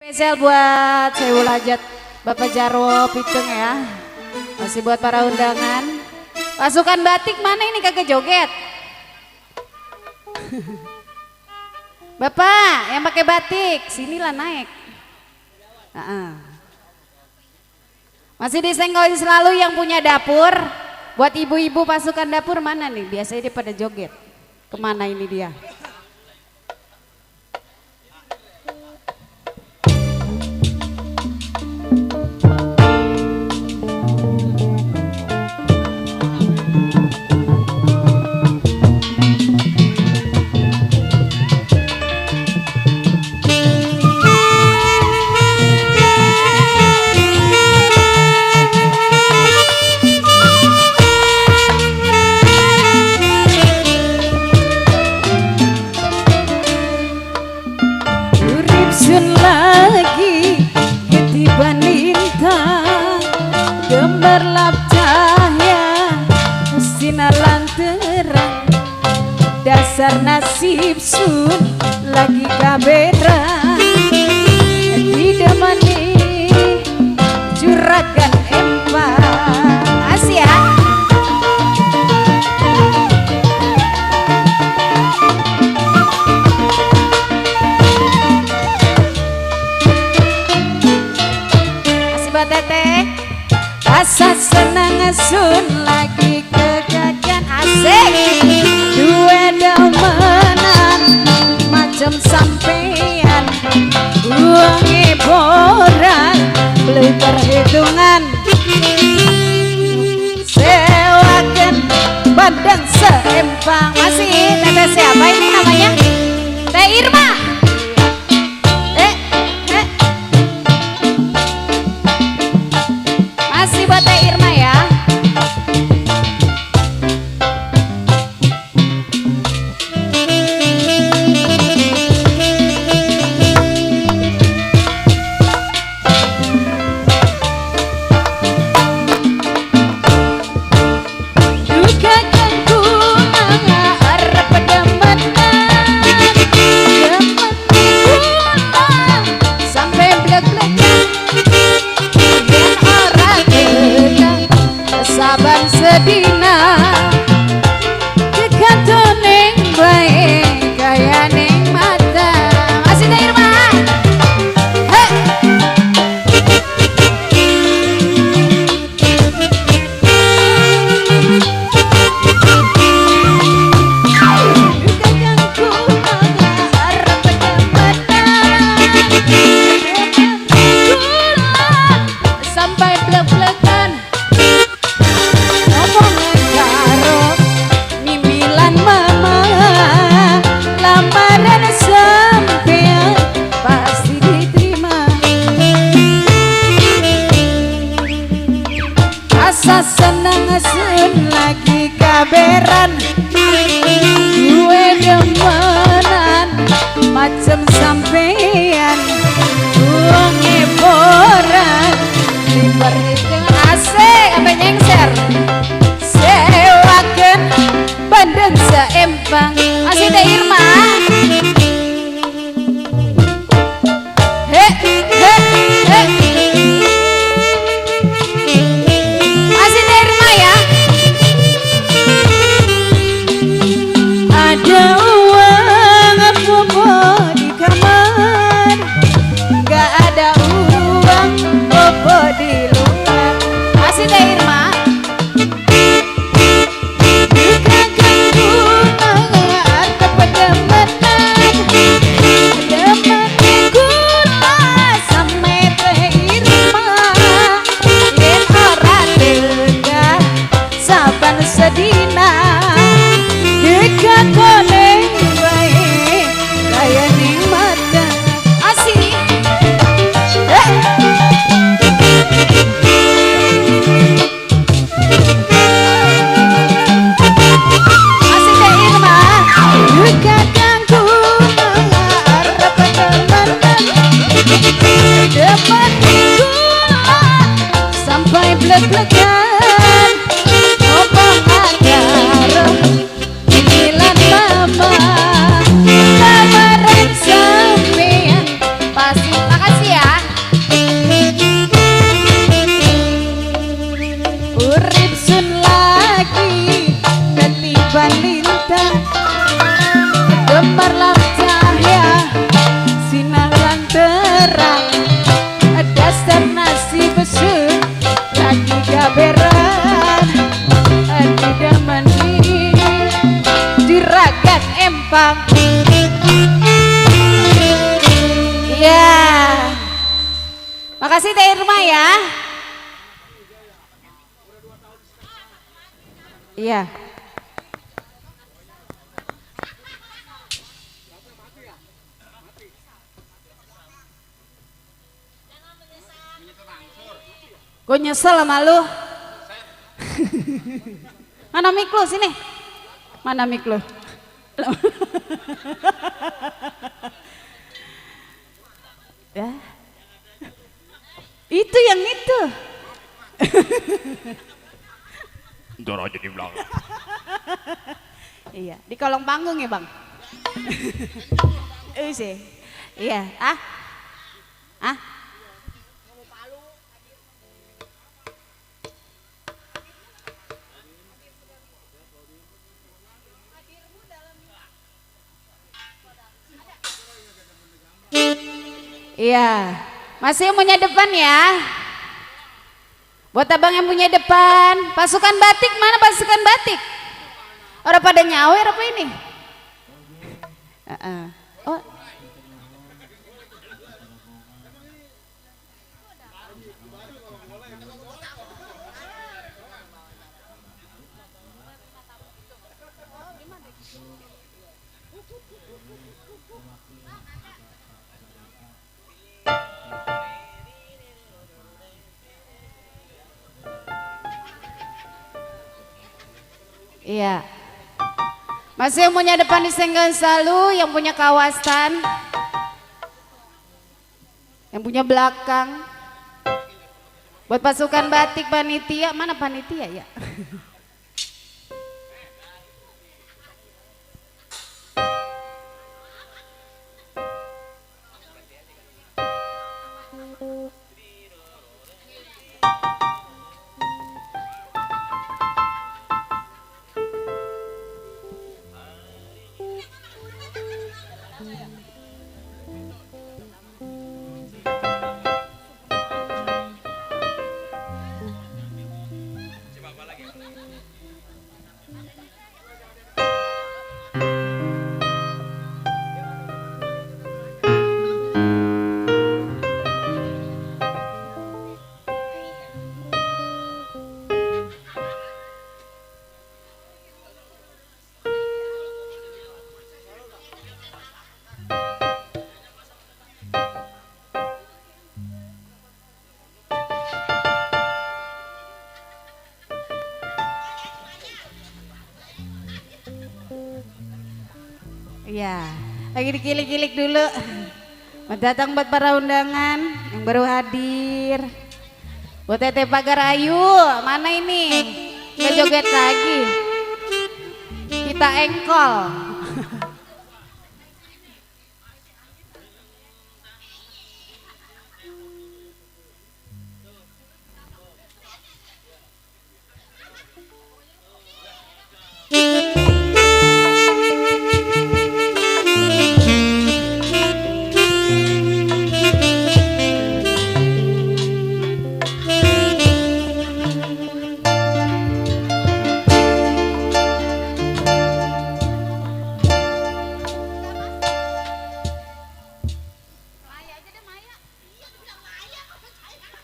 Spesial buat Sewu Lajat Bapak Jarwo Pitung ya. Masih buat para undangan. Pasukan batik mana ini kagak joget? Bapak yang pakai batik, sinilah naik. Masih disenggolin selalu yang punya dapur. Buat ibu-ibu pasukan dapur mana nih? Biasanya dia pada joget. Kemana ini dia? Lagi ketiban lintang gemerlap cahaya sinalan terang dasar nasib sun lagi kaberan didemani juragan empang. Asih ya. Teteh rasa senang sun lagi kegagan asik dua demenan macam sampean uangnya boran beli perhitungan sewakan badan seempang. Masih teteh siapa ini namanya? Teh Irma. Masih buat Teh Irma ya. Duka kangku arep demenan sampai blek-blekan yen ora saban sedina kekantoneng bae kaya ning mata. Masih Teh Irma. Duka kangku arep demenan sampai blek-blekan lamaran sampean pasti diterima. Asa senang sun lagi kaberan gue demenan macem sampean uangnya boran diperhitung asik apa nyengser sewakan badan seempang. Masih Teh Irma. Masih Teh Irma ya. Ada uang bobo di kamar, gak ada uang bobo di luar. Masih Teh Irma. Duka kangku arep demenan gula sampe Teh Irma yen ora tegak saban sedina kekantoneng bae kaya ning mata. Asih. Masih Teh Irma. Duka kangku arep demenan gula sampai blek-blekan ngomong agar pilihan mama lamaran sampean Pasti. Makasih ya. terang. Dasar nasi besuk lagi gaberan. Tidak mandi diragat empang. Iya. Makasih Teh Irma ya. Iya. Gue nyesel sama lu. Mana mik lu sini? Mana mik lu? Ya. Itu yang itu. Ntar aja di belakang. Iya, di kolong panggung ya bang. Sih. Iya, ah. Iya, masih yang punya depan ya. Buat abang yang punya depan, pasukan batik mana pasukan batik? Orang pada nyawer apa ini? Oh. Iya. Masih yang punya depan disenggol selalu, yang punya kawasan, yang punya belakang. Buat pasukan batik panitia, mana panitia ya? Iya, lagi dikilik-kilik dulu. Datang buat para undangan yang baru hadir. Buat Teteh Pagar Ayu, mana ini? Nggak joget lagi. Kita engkol.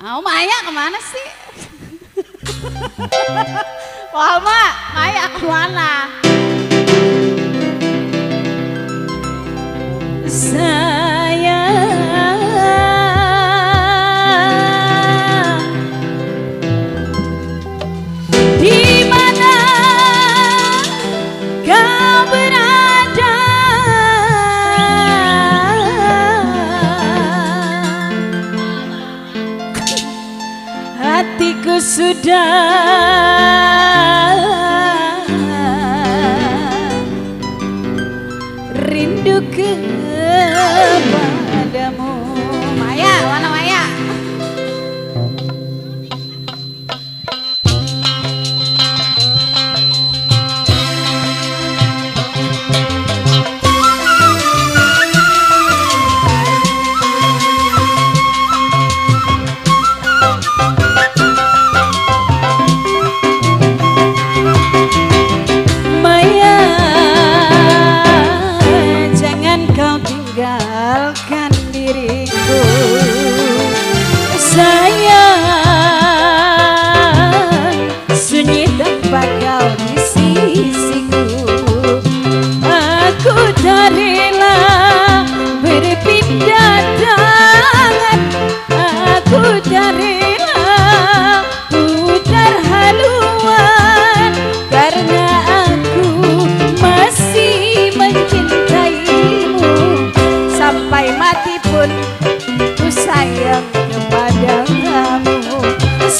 Oh Maya kemana sih? Walma, Maya kemana? Sayang, di mana kau berada? Hatiku sudah rindu kepadamu. Maya, mana Maya?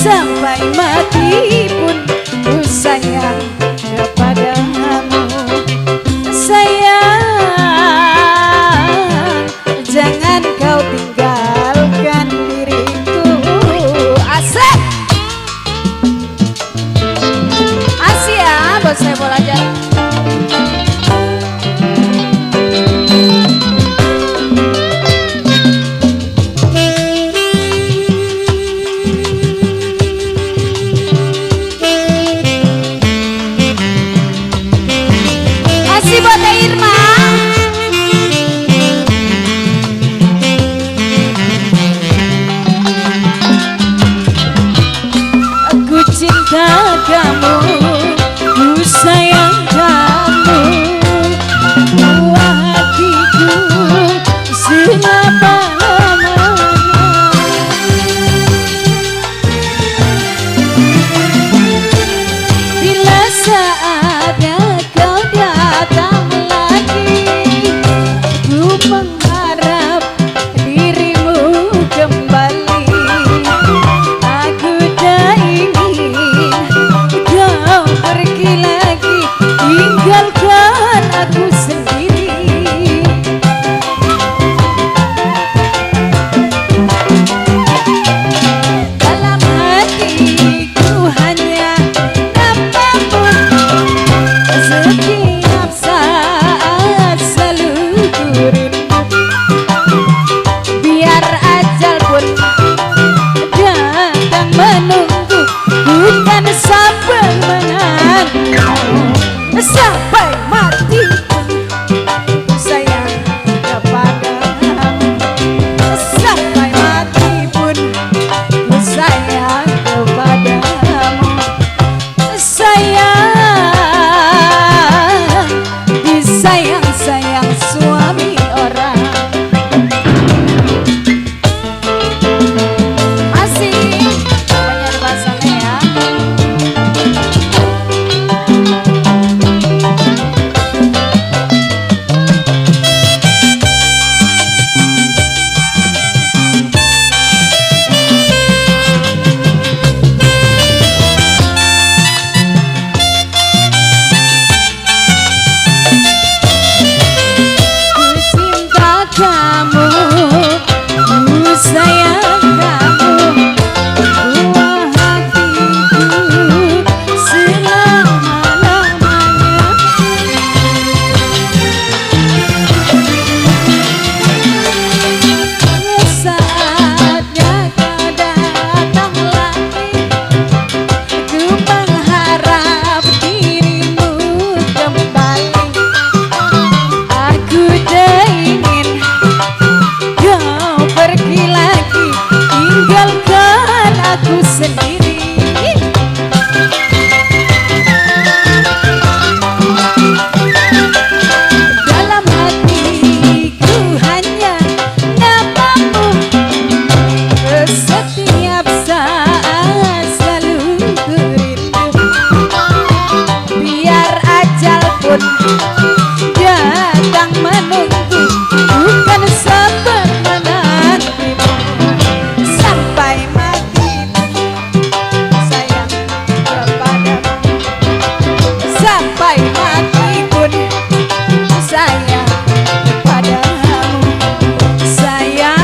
sampai mati pun ku sayang kepadamu. Sayang, jangan kau tinggalkan diriku. Asik. Asik ya, bos saya bola jalan. Asik buat Teh Irma. Aku cinta kamu, ku sayang kamu, buah hatiku selama-lamanya. Bila saatnya kau datang lagi, ku mengharap dirimu kembali. Aku tak ingin kau pergi lagi, tinggalkan aku sendiri. Dalam hatiku hanya namamu, setiap saat selalu ku rindu. Biar ajal pun datang menunggu, bukan sabar menanti sampai mati pun ku sayang kepadamu. Sampai mati pun ku sayang kepadamu. Sayang, disayang-sayang suami orang. Asik. Banyak bahasanya ya. Ku cinta kamu, ku sayang kamu, buah hatiku selama-lamanya. Saatnya kau datang lagi, ku mengharap dirimu kembali. Aku tak ingin kau pergi lagi, tinggalkan aku sendiri. Dalam hatiku hanya namamu, setiap saat selalu ku rindu. Biar ajal pun datang menunggu, bukan sabar menantimu. Sampai mati sayang kepadamu. Sampai mati pun sayang kepadamu. Sayang,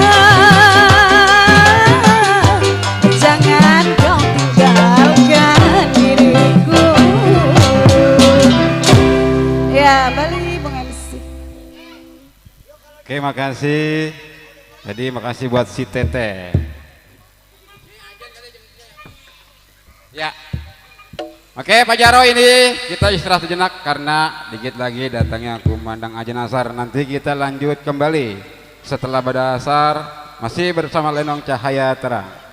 jangan kau tinggalkan diriku. Ya, balik Bung MC. Oke, makasih. Jadi makasih buat si Teteh. Ya. Oke, Pak Jaro, ini kita istirahat sejenak karena dikit lagi datangnya kumandang ajan asar. Nanti kita lanjut kembali setelah pada asar masih bersama Lenong Cahaya Terang.